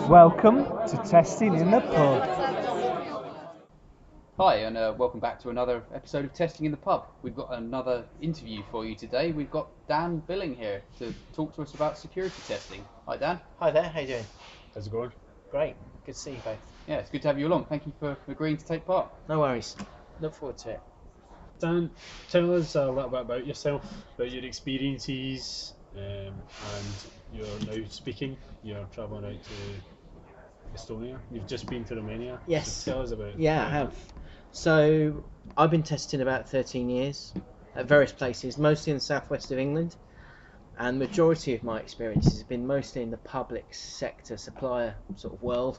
Welcome to Testing in the Pub. Hi, and welcome back to another episode of Testing in the Pub. We've got another interview for you today. We've got Dan Billing here to talk to us about security testing. Hi, Dan. Hi there, how you doing? How's it going? Great, good to see you both. Yeah, it's good to have you along. Thank you for agreeing to take part. No worries, look forward to it. Dan, tell us a little bit about yourself, about your experiences, and you're now speaking. You're travelling out to Estonia. You've just been to Romania. Yes. So tell us about. Yeah, I have. So, I've been testing about 13 years at various places, mostly in the southwest of England, and majority of my experiences have been mostly in the public sector supplier sort of world,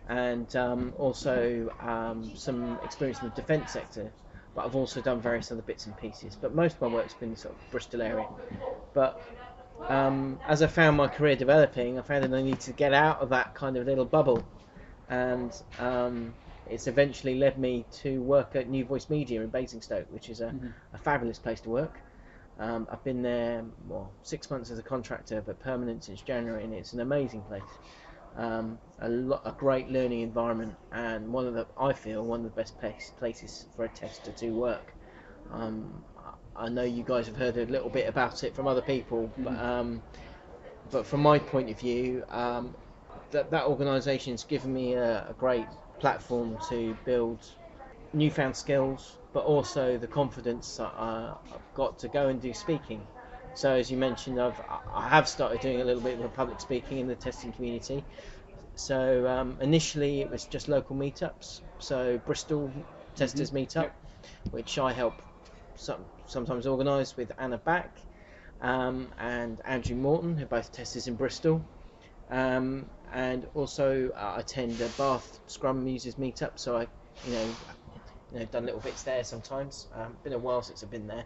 and also some experience in the defence sector. But I've also done various other bits and pieces. But most of my work's been sort of Bristol area. But as I found my career developing, I found that I needed to get out of that kind of little bubble, and it's eventually led me to work at New Voice Media in Basingstoke, which is a fabulous place to work. I've been there 6 months as a contractor, but permanent since January, and it's an amazing place. A great learning environment, and I feel one of the best places for a tester to work. I know you guys have heard a little bit about it from other people, but from my point of view, that organisation's given me a great platform to build newfound skills, but also the confidence that I've got to go and do speaking. So as you mentioned, I have started doing a little bit of public speaking in the testing community. So initially it was just local meetups, so Bristol Testers Meetup, which I help sometimes organise with Anna Back and Andrew Morton, who are both testers in Bristol. And also I attend a Bath Scrum Users Meetup, so I done little bits there sometimes. Been a while since I've been there.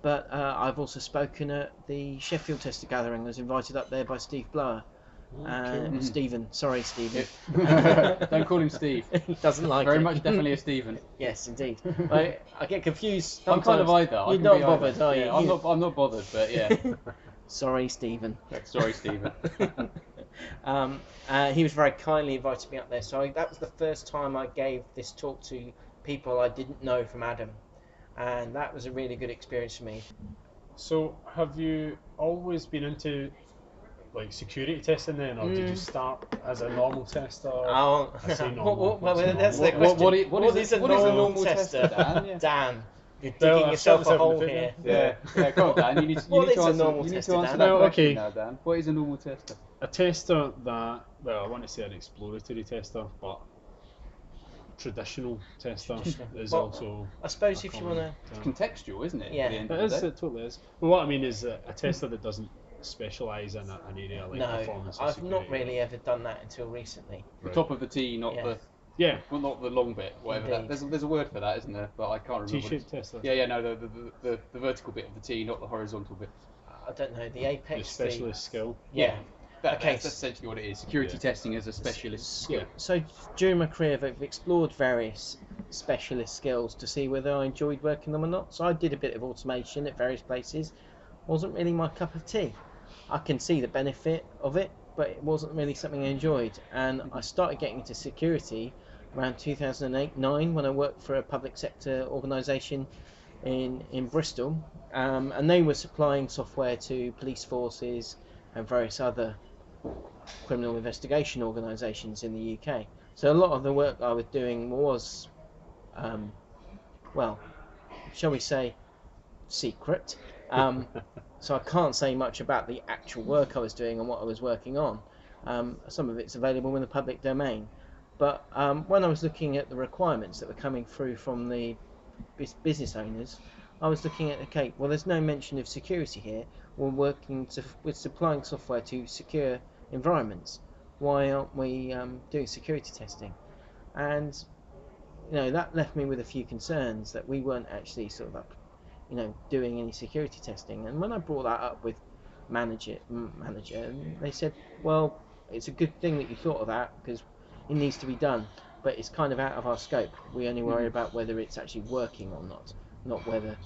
But I've also spoken at the Sheffield Tester Gathering. I was invited up there by Steve Blower. Stephen, sorry Stephen. Don't call him Steve. He doesn't like Very it. much definitely a Stephen. Yes, indeed. I get confused sometimes. I'm kind of either. You're not bothered, are you? Yeah, I'm not bothered, but yeah. Sorry, Stephen. Sorry, Stephen. He was very kindly invited me up there, so that was the first time I gave this talk to people I didn't know from Adam, and that was a really good experience for me. So, have you always been into security testing then, or did you start as a normal tester? Oh, I say normal. That's the question. What is a normal tester, Dan? Yeah. Dan, you're digging yourself a hole here. Yeah, come on, Dan. You need to answer Dan? that question okay. now, Dan. What is a normal tester? A tester that, I want to say an exploratory tester, but traditional tester is also. I suppose if you want to. It's contextual, isn't it? Yeah. At the end It of is, the day? it totally is. Well, what I mean is a tester that doesn't specialise in an area like performance or I've security. not really ever done that until recently. The top of the T, not Yeah. the. Yeah. Well, not the long bit, whatever that. There's a word for that, isn't there? But I can't remember. T-shaped tester. Yeah, no, the vertical bit of the T, not the horizontal bit. I don't know, the The apex. specialist skill. Yeah. Okay. That's essentially what it is. Security testing as a specialist skill. So during my career, I've explored various specialist skills to see whether I enjoyed working them or not. So I did a bit of automation at various places. Wasn't really my cup of tea. I can see the benefit of it, but it wasn't really something I enjoyed. And I started getting into security around 2008-9 when I worked for a public sector organisation in Bristol, and they were supplying software to police forces and various other criminal investigation organisations in the UK. So a lot of the work I was doing was, shall we say, secret. So I can't say much about the actual work I was doing and what I was working on. Some of it's available in the public domain. But when I was looking at the requirements that were coming through from the business owners, I was looking at, okay, well, there's no mention of security here. We're with supplying software to secure environments. Why aren't we doing security testing? And that left me with a few concerns that we weren't actually sort of doing any security testing. And when I brought that up with manager, and they said, well, it's a good thing that you thought of that because it needs to be done, but it's kind of out of our scope. We only worry about whether it's actually working or not whether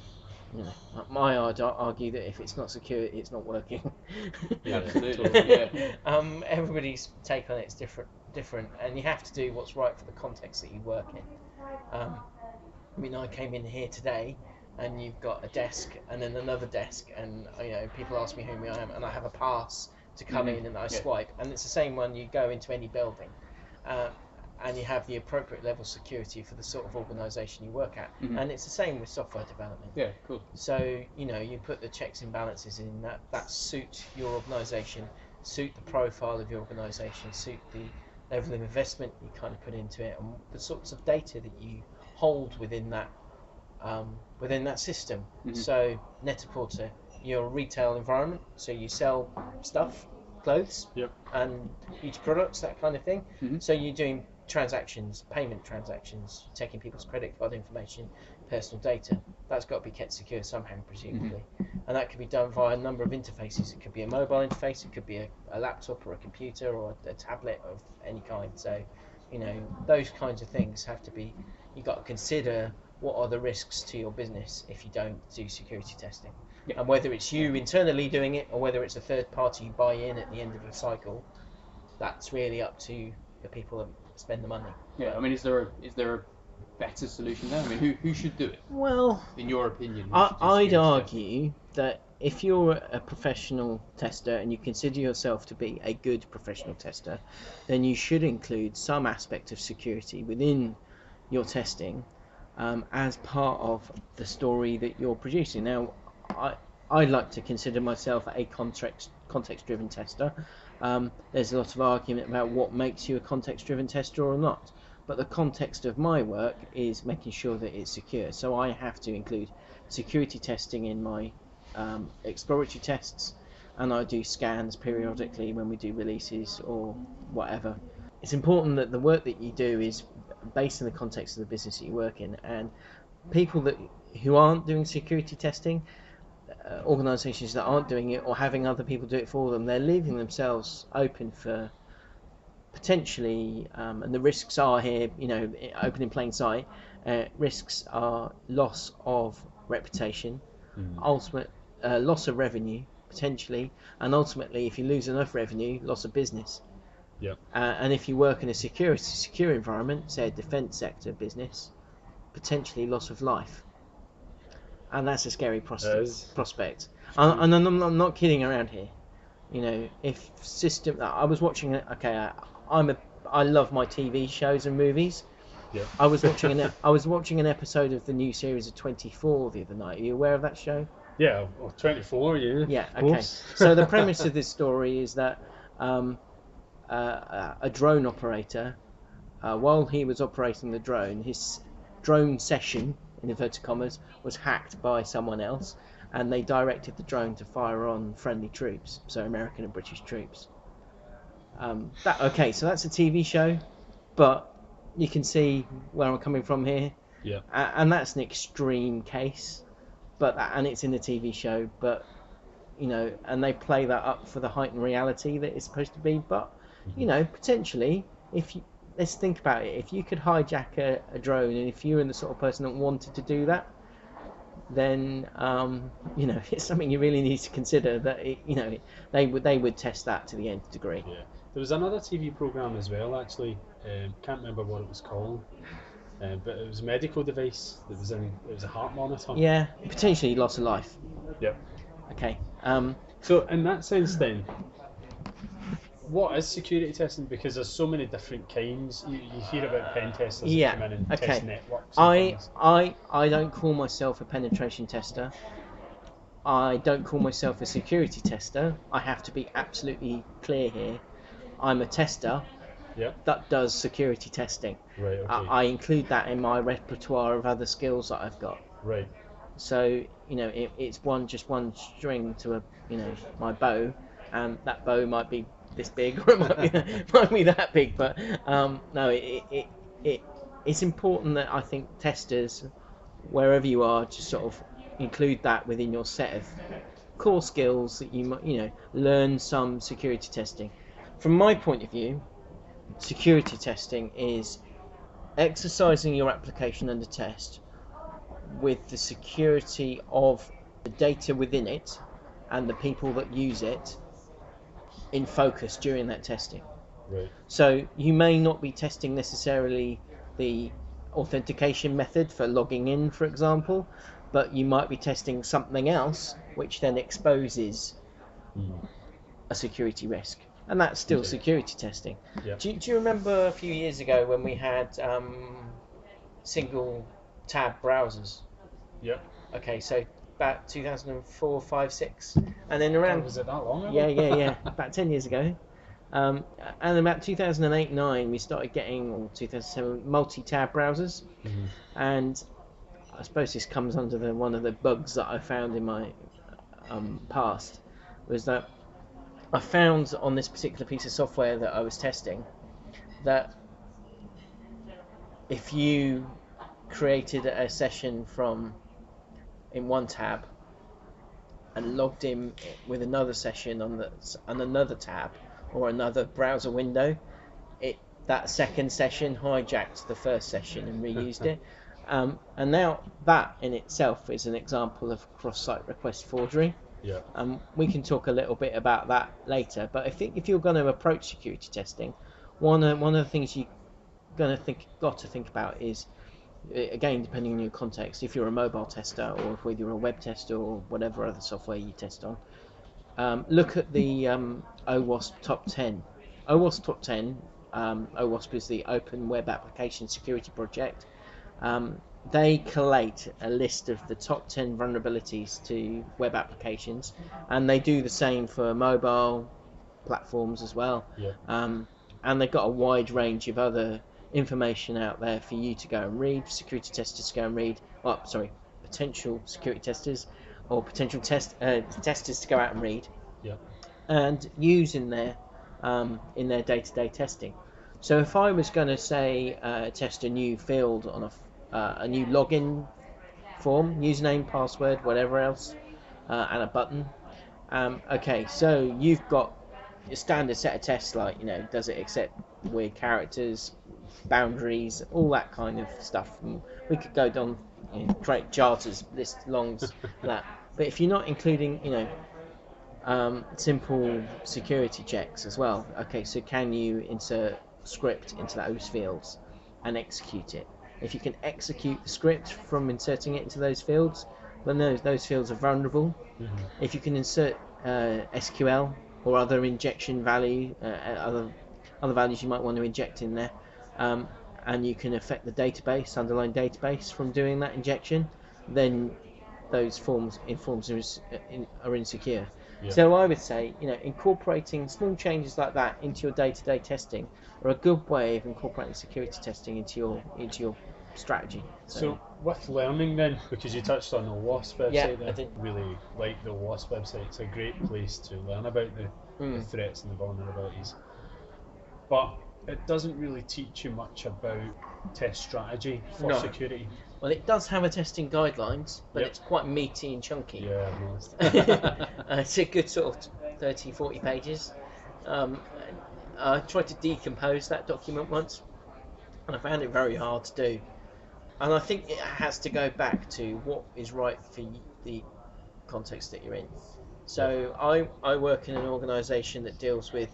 you know, I'd argue that if it's not secure, it's not working. Yeah, absolutely. Yeah. Everybody's take on it's different, and you have to do what's right for the context that you work in. I mean, I came in here today, and you've got a desk and then another desk, and you know, people ask me who I am, and I have a pass to come in, and I swipe, and it's the same when you go into any building, and you have the appropriate level of security for the sort of organisation you work at, and it's the same with software development. Yeah, cool. So you know, you put the checks and balances in that suit your organisation, suit the profile of your organisation, suit the level of investment you kind of put into it, and the sorts of data that you hold within that system. So Net-a-Porter, you're a retail environment, so you sell stuff, clothes, and beauty products, that kind of thing. So you're doing transactions, payment transactions, taking people's credit card information, personal data. That's got to be kept secure somehow, presumably. And that can be done via a number of interfaces. It could be a mobile interface, it could be a laptop or a computer or a tablet of any kind. So, you know, those kinds of things have to be, you've got to consider what are the risks to your business if you don't do security testing. And whether it's you internally doing it or whether it's a third party you buy in at the end of the cycle, that's really up to the people that spend the money. Yeah, I mean, is there a better solution there? I mean, who should do it? Well, in your opinion, I'd argue that if you're a professional tester and you consider yourself to be a good professional tester, then you should include some aspect of security within your testing as part of the story that you're producing. Now, I like to consider myself a context-driven tester. There's a lot of argument about what makes you a context-driven tester or not, but the context of my work is making sure that it's secure. So I have to include security testing in my exploratory tests, and I do scans periodically when we do releases or whatever. It's important that the work that you do is based in the context of the business that you work in, and people who aren't doing security testing, organisations that aren't doing it or having other people do it for them, they're leaving themselves open for potentially, and the risks are here, you know, open in plain sight. Risks are loss of reputation, ultimate loss of revenue potentially, and ultimately, if you lose enough revenue, loss of business. And if you work in a secure environment, say a defence sector business, potentially loss of life. And that's a scary prospect. And I'm not kidding around here. You know, if I was watching it. Okay, I love my TV shows and movies. I was watching an episode of the new series of 24 the other night. Are you aware of that show? Yeah, well, 24. Yeah. Okay. So the premise of this story is that a drone operator, while he was operating the drone, his drone session, in inverted commas, was hacked by someone else, and they directed the drone to fire on friendly troops, so American and British troops. So that's a TV show, but you can see where I'm coming from here. And that's an extreme case, and it's in the TV show, but you know, and they play that up for the heightened reality that it's supposed to be. But you know, potentially, let's think about it. If you could hijack a drone, and if you're the sort of person that wanted to do that, then you know, it's something you really need to consider. That they would test that to the nth degree. Yeah, there was another TV program as well. Actually, can't remember what it was called, but it was a medical device that was in. It was a heart monitor. Yeah, potentially loss of life. Yep. Okay. So in that sense, then, what is security testing? Because there's so many different kinds. You hear about pen testers that come in and test networks. I don't call myself a penetration tester. I don't call myself a security tester. I have to be absolutely clear here. I'm a tester that does security testing. Right. Okay. I include that in my repertoire of other skills that I've got. Right. So you know, it's one string to my bow, and that bow might be this big or it might be that big, but no, it's important that I think testers, wherever you are, just sort of include that within your set of core skills that you learn some security testing. From my point of view, security testing is exercising your application under test with the security of the data within it and the people that use it in focus during that testing. Right. So you may not be testing necessarily the authentication method for logging in, for example, but you might be testing something else which then exposes a security risk, and that's still Okay. security testing. Yeah. Do you remember a few years ago when we had single tab browsers? Yep. Okay, so about 2004, 5, 6, and then around Was it that long ago? yeah, about 10 years ago. And about 2008, 9, we started getting, or 2007, multi-tab browsers. Mhm. And I suppose this comes under one of the bugs that I found in my past, was that I found on this particular piece of software that I was testing that if you created a session in one tab and logged in with another session on another tab or another browser window, that second session hijacked the first session and reused it. And now that in itself is an example of cross-site request forgery. Yeah. We can talk a little bit about that later, but if you're going to approach security testing, one of the things you're got to think about is, again, depending on your context, if you're a mobile tester or if you're a web tester or whatever other software you test on, look at the OWASP Top 10. OWASP Top 10, OWASP is the Open Web Application Security Project. They collate a list of the top 10 vulnerabilities to web applications, and they do the same for mobile platforms as well. Yeah. And they've got a wide range of other information out there for you to go and read, security testers to go and read. Well, sorry, potential security testers or potential testers to go out and read. Yeah. And use in their day-to-day testing. So if I was going to say test a new field on a new login form, username, password, whatever else, and a button. Okay, so you've got your standard set of tests, like, does it accept weird characters, boundaries, all that kind of stuff. And we could go down, create charters, list longs, that. But if you're not including, simple security checks as well. Okay, so can you insert script into those fields and execute it? If you can execute the script from inserting it into those fields, then those fields are vulnerable. Mhm. If you can insert SQL or other injection value, other values you might want to inject in there, and you can affect the database, underlying database, from doing that injection, then those forms are insecure. Yeah. So I would say, incorporating small changes like that into your day-to-day testing are a good way of incorporating security testing into your strategy. So with learning then, because you touched on the WASP website Yeah, there, I did. really like the WASP website. It's a great place to learn about the threats and the vulnerabilities. But it doesn't really teach you much about test strategy for No. security. Well, it does have a testing guidelines, but Yep. it's quite meaty and chunky. Yeah, I've noticed. It's a good sort of 30, 40 pages. I tried to decompose that document once, and I found it very hard to do. And I think it has to go back to what is right for the context that you're in. So I work in an organisation that deals with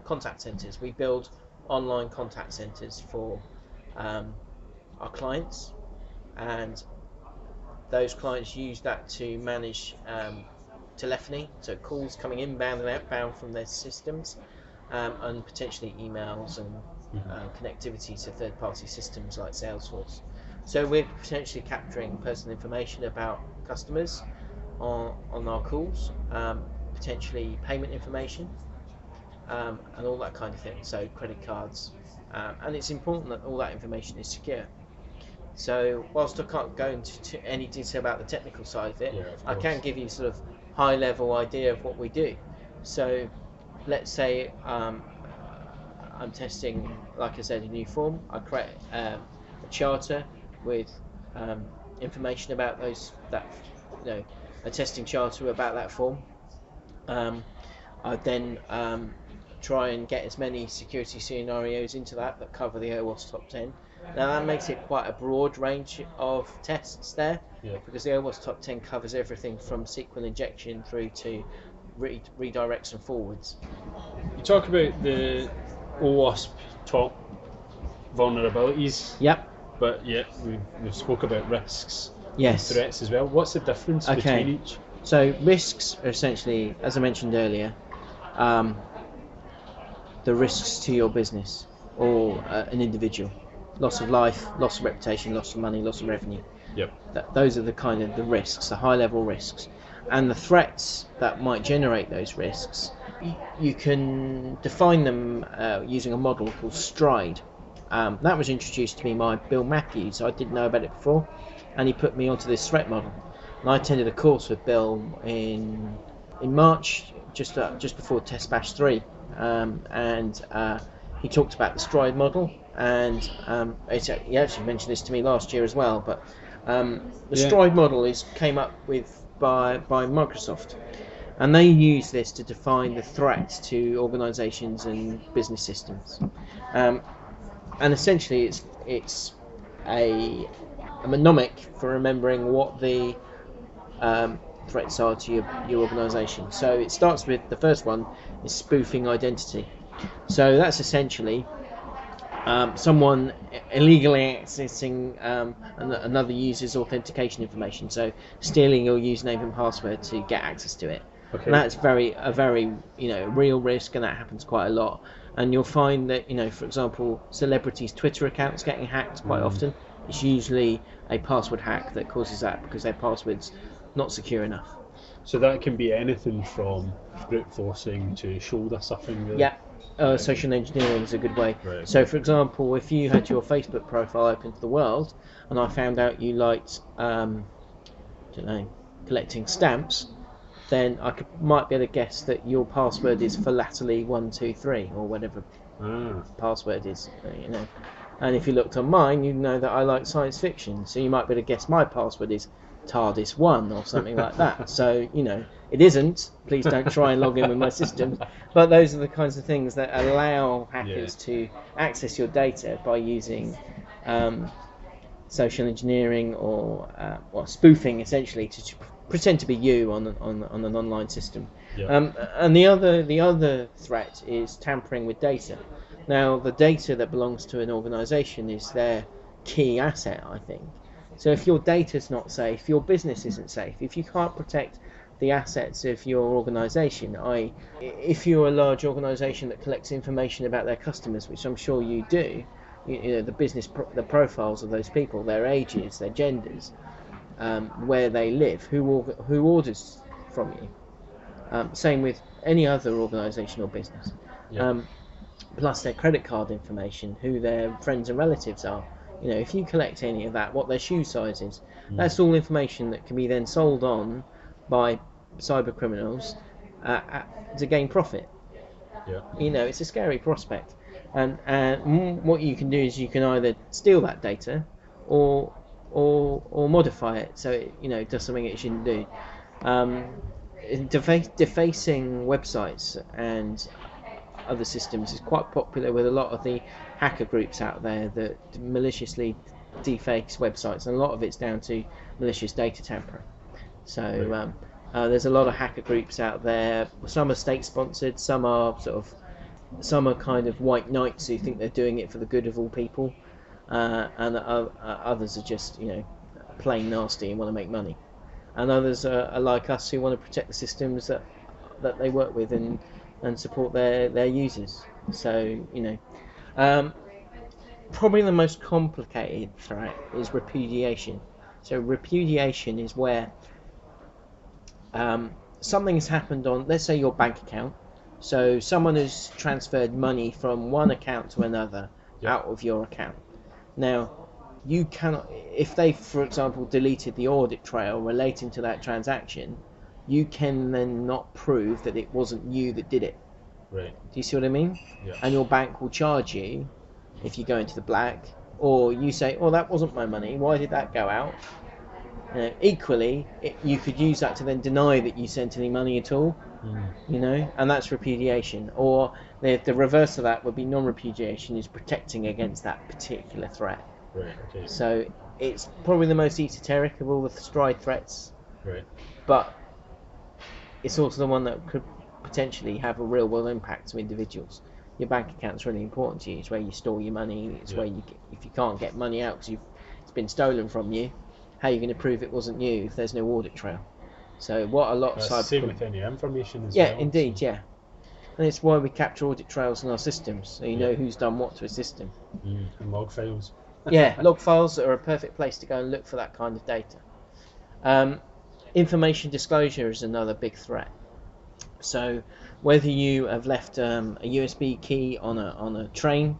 contact centres. We build online contact centres for our clients, and those clients use that to manage telephony, so calls coming inbound and outbound from their systems, and potentially emails and connectivity to third-party systems like Salesforce. So we're potentially capturing personal information about customers on our calls, potentially payment information, and all that kind of thing, so credit cards. And it's important that all that information is secure. So whilst I can't go into any detail about the technical side of it, Yeah, of I course. can give you sort of high level idea of what we do. So let's say I'm testing, like I said, a new form. I create a charter with information about a testing charter about that form. I then try and get as many security scenarios into that cover the OWASP Top 10. Now that makes it quite a broad range of tests there, Yeah. because the OWASP Top 10 covers everything from SQL injection through to redirects and forwards. You talk about the OWASP top vulnerabilities, Yep. but yet we've spoke about risks, Yes. threats as well. What's the difference Okay. between each? So risks are essentially, as I mentioned earlier, the risks to your business or an individual. Loss of life, loss of reputation, loss of money, loss of revenue. Yep. Those are the kind of the risks, the high level risks. And the threats that might generate those risks, you can define them using a model called STRIDE. That was introduced to me by Bill Matthews. I didn't know about it before, and he put me onto this threat model. And I attended a course with Bill in March, just before Test Bash 3, and he talked about the STRIDE model, and he actually mentioned this to me last year as well. But the STRIDE model came up with by Microsoft, and they use this to define the threats to organisations and business systems. And essentially, it's a mnemonic for remembering what the threats are to your organisation. So it starts with the first one is spoofing identity. So that's essentially someone illegally accessing another user's authentication information. So stealing your username and password to get access to it. Okay. And that's a very real risk, and that happens quite a lot. And you'll find that for example, celebrities' Twitter accounts getting hacked quite often. It's usually a password hack that causes that because their password's not secure enough. So that can be anything from brute forcing to shoulder stuffing. Really. Yeah. Social engineering is a good way. Right. So, for example, if you had your Facebook profile open to the world, and I found out you liked, collecting stamps, then I might be able to guess that your password is philately123 or whatever password is, And if you looked on mine, you'd know that I like science fiction, so you might be able to guess my password is TARDIS1 or something like that. So, it isn't. Please don't try and log in with my systems. But those are the kinds of things that allow hackers to access your data by using social engineering or spoofing, essentially, to pretend to be you on an online system. Yeah. And the other threat is tampering with data. Now, the data that belongs to an organisation is their key asset, I think. So if your data's not safe, your business isn't safe. If you can't protect the assets of your organisation, if you're a large organisation that collects information about their customers, which I'm sure you do, the business, the profiles of those people, their ages, their genders, where they live, who orders from you. Same with any other organisation or business. Yeah. Plus their credit card information, who their friends and relatives are. If you collect any of that, what their shoe size is, that's all information that can be then sold on by cyber criminals to gain profit. Yeah. It's a scary prospect. And what you can do is you can either steal that data or modify it so it does something it shouldn't do. Defacing websites and other systems is quite popular with a lot of the hacker groups out there that maliciously defaces websites, and a lot of it's down to malicious data tampering. So there's a lot of hacker groups out there. Some are state sponsored, some are kind of white knights who think they're doing it for the good of all people, and others are just plain nasty and want to make money, and others are like us who want to protect the systems that they work with and support their users. So probably the most complicated threat is repudiation. So repudiation is where something has happened on, let's say, your bank account. So someone has transferred money from one account to another out of your account. Now, you cannot, if they, for example, deleted the audit trail relating to that transaction, you can then not prove that it wasn't you that did it. Right. Do you see what I mean? Yeah. And your bank will charge you if you go into the black, or you say, "Oh, that wasn't my money. Why did that go out?" Equally, you could use that to then deny that you sent any money at all. And that's repudiation. Or the reverse of that would be non-repudiation, is protecting against that particular threat. Right. Okay. So it's probably the most esoteric of all the Stride threats, Right. but it's also the one that could potentially have a real world impact to individuals. Your bank account's really important to you. It's where you store your money. It's where you get, if you can't get money out because it's been stolen from you, how are you going to prove it wasn't you if there's no audit trail? So what a lot of That's the same with any information as yeah, well. indeed, so. yeah. And it's why we capture audit trails in our systems, so you know Yeah. who's done what to a system. And log files. Yeah, log files are a perfect place to go and look for that kind of data. Information disclosure is another big threat. So whether you have left a USB key on a train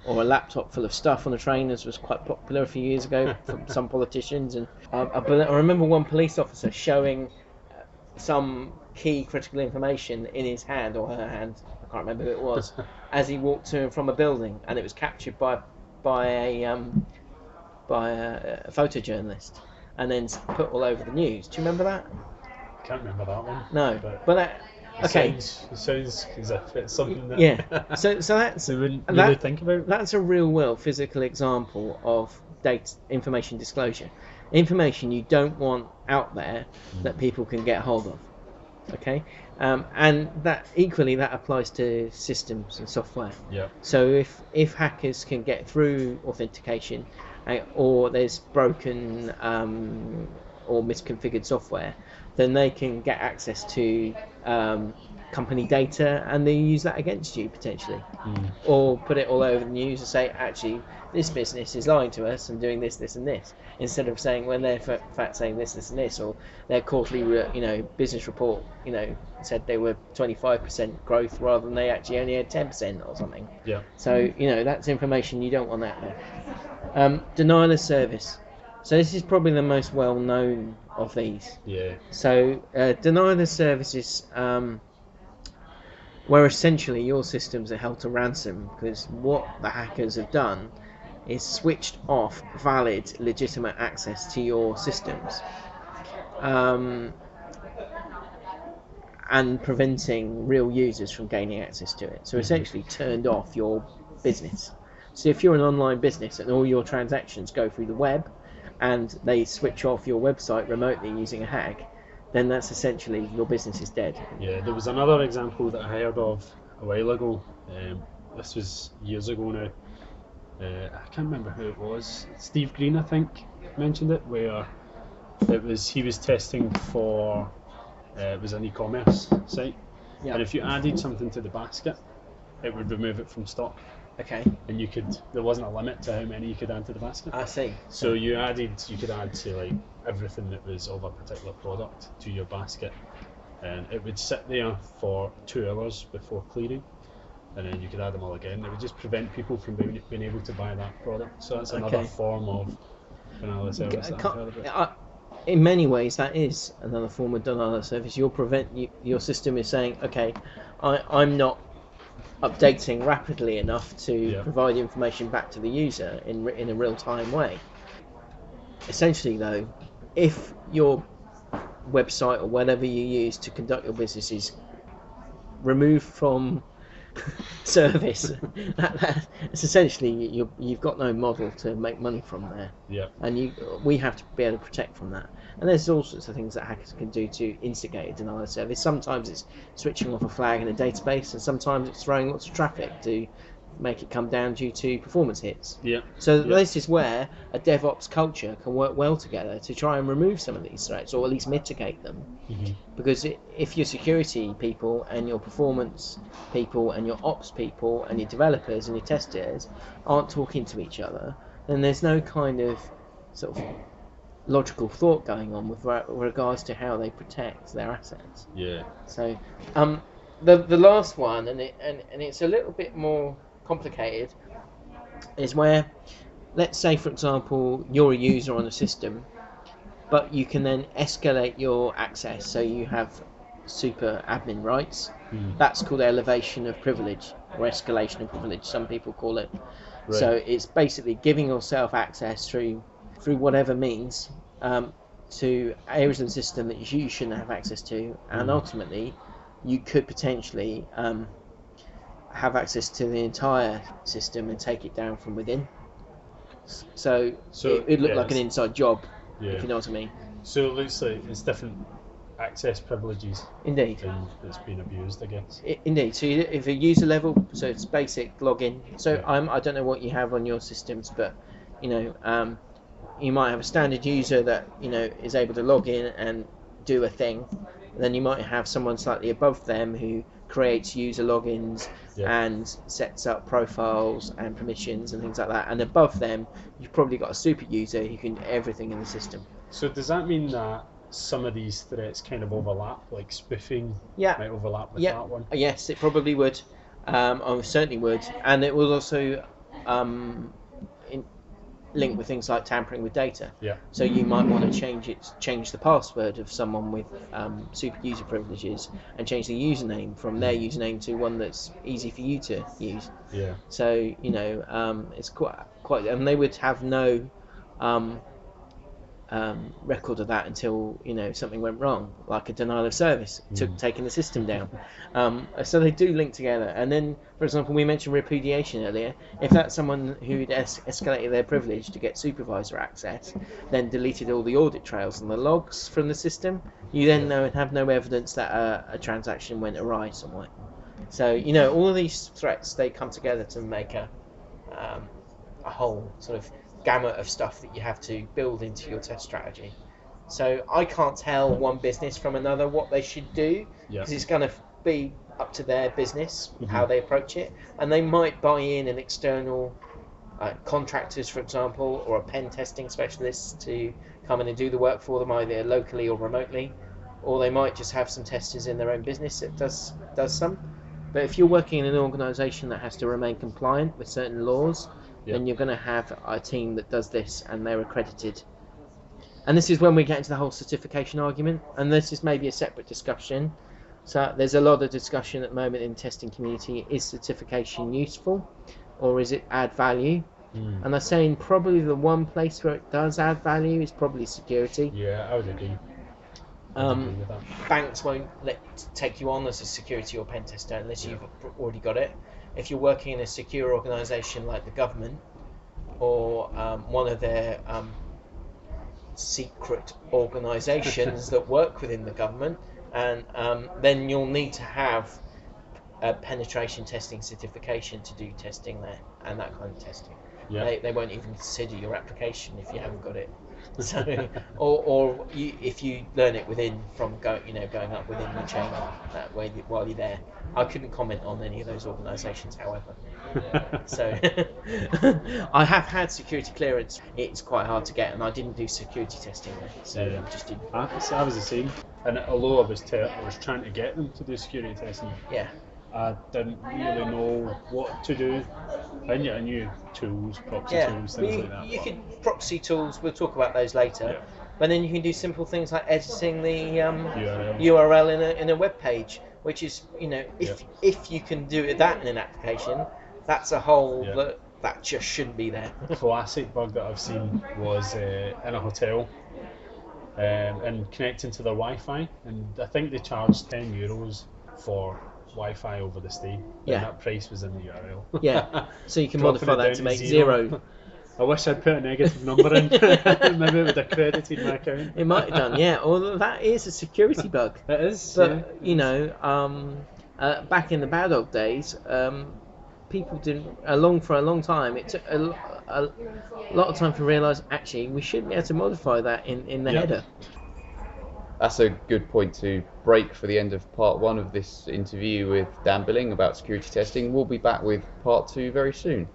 or a laptop full of stuff on a train, as was quite popular a few years ago from some politicians, and I remember one police officer showing some key critical information in his hand or her hand, I can't remember who it was, as he walked to and from a building, and it was captured by a photojournalist and then put all over the news. Do you remember that? Can't remember that one. No, but that it okay. Sounds as if it's something that Yeah. So that's they wouldn't really think about. That's a real world physical example of data information disclosure. Information you don't want out there that people can get hold of. Okay, and that equally that applies to systems and software. Yeah. So if hackers can get through authentication, or there's broken or misconfigured software, then they can get access to company data and they use that against you potentially, or put it all over the news and say actually this business is lying to us and doing this, this, and this, instead of saying when they're in fact saying this, this, and this, or their quarterly business report said they were 25% growth rather than they actually only had 10% or something. Yeah. So that's information you don't want out there. Denial of service. So this is probably the most well known of these. Yeah. So denial of service is where essentially your systems are held to ransom because what the hackers have done is switched off valid, legitimate access to your systems, and preventing real users from gaining access to it. So essentially turned off your business. So if you're an online business and all your transactions go through the web and they switch off your website remotely using a hack, then that's essentially your business is dead. Yeah, there was another example that I heard of a while ago. This was years ago now. I can't remember who it was. Steve Green, I think, mentioned it, where he was testing for it was an e-commerce site, and if you added something to the basket, it would remove it from stock. Okay. And there wasn't a limit to how many you could add to the basket. I see. So you could add to like everything that was of a particular product to your basket, and it would sit there for 2 hours before clearing, and then you could add them all again. It would just prevent people from being able to buy that product. So that's another form of denial of service that I've heard about. In many ways, that is another form of denial of service. Your system is saying, okay, I'm not updating rapidly enough to provide information back to the user in a real-time way. Essentially, though, if your website or whatever you use to conduct your business is removed from service, it's essentially you've got no model to make money from there. Yeah. And we have to be able to protect from that. And there's all sorts of things that hackers can do to instigate a denial of service. Sometimes it's switching off a flag in a database, and sometimes it's throwing lots of traffic to make it come down due to performance hits. Yeah. So this is where a DevOps culture can work well together to try and remove some of these threats, or at least mitigate them. Mm-hmm. Because if your security people and your performance people and your ops people and your developers and your testers aren't talking to each other, then there's no kind of sort of logical thought going on with regards to how they protect their assets. Yeah. So the last one, and it's a little bit more complicated, is where, let's say for example, you're a user on a system, but you can then escalate your access, so you have super admin rights. That's called elevation of privilege, or escalation of privilege, some people call it. Right. So it's basically giving yourself access through whatever means to areas of the system that you shouldn't have access to, and ultimately you could potentially have access to the entire system and take it down from within. So, So, it looked yeah, like an it's- inside job, Yeah. if you know what I mean. So it looks like it's different access privileges, Indeed. and it's been abused, I guess. Indeed. So if a user level, so it's basic login. So Yeah. I don't know what you have on your systems, but you might have a standard user that is able to log in and do a thing. Then you might have someone slightly above them who creates user logins Yeah. and sets up profiles and permissions and things like that. And above them, you've probably got a super user who can do everything in the system. So does that mean that some of these threats kind of overlap, like spoofing Yeah. might overlap with Yeah. that one? Yes, it probably would. Certainly would, and it will also link with things like tampering with data. Yeah. So you might want to change the password of someone with super user privileges, and change the username from their username to one that's easy for you to use. Yeah. So it's quite, and they would have no record of that until something went wrong, like a denial of service, taking the system down. So they do link together. And then, for example, we mentioned repudiation earlier. If that's someone who'd escalated their privilege to get supervisor access, then deleted all the audit trails and the logs from the system, you then have no evidence that a transaction went awry somewhere. So all of these threats, they come together to make a whole sort of gamut of stuff that you have to build into your test strategy. So I can't tell one business from another what they should do, because it's going to be up to their business how they approach it, and they might buy in an external contractors, for example, or a pen testing specialist to come in and do the work for them, either locally or remotely, or they might just have some testers in their own business that does some. But if you're working in an organisation that has to remain compliant with certain laws, then you're going to have a team that does this, and they're accredited. And this is when we get into the whole certification argument, and this is maybe a separate discussion. So there's a lot of discussion at the moment in the testing community: is certification useful, or is it add value? And I'm saying probably the one place where it does add value is probably security. Yeah, I would agree. With that. Banks won't take you on as a security or pen tester unless you've already got it. If you're working in a secure organisation like the government, or one of their secret organisations that work within the government, and then you'll need to have a penetration testing certification to do testing there, and that kind of testing. Yeah. They won't even consider your application if you haven't got it. So, or if you learn it from going up within the chain that way while you're there. I couldn't comment on any of those organisations, however. So I have had security clearance. It's quite hard to get, and I didn't do security testing there, so I just didn't. I was the same, and although I was trying to get them to do security testing, Yeah. I didn't really know what to do. I knew tools, proxy tools, things like that. You could proxy tools. We'll talk about those later. Yeah. But then you can do simple things like editing the URL. URL in a web page, which is if you can do that in an application, that's a hole that just shouldn't be there. Classic bug that I've seen was in a hotel and connecting to their Wi-Fi, and I think they charged €10 for Wi-Fi over the stay. Yeah. And that price was in the URL. Yeah, so you can Dropping modify it that down to to make zero. zero. I wish I'd put a negative number in. Maybe it would have credited my account. It might have done, yeah. Although that is a security bug. It is. But back in the bad old days, people didn't. For a long time, it took a lot of time to realise actually we should be able to modify that in the header. That's a good point to break for the end of part 1 of this interview with Dan Billing about security testing. We'll be back with part 2 very soon.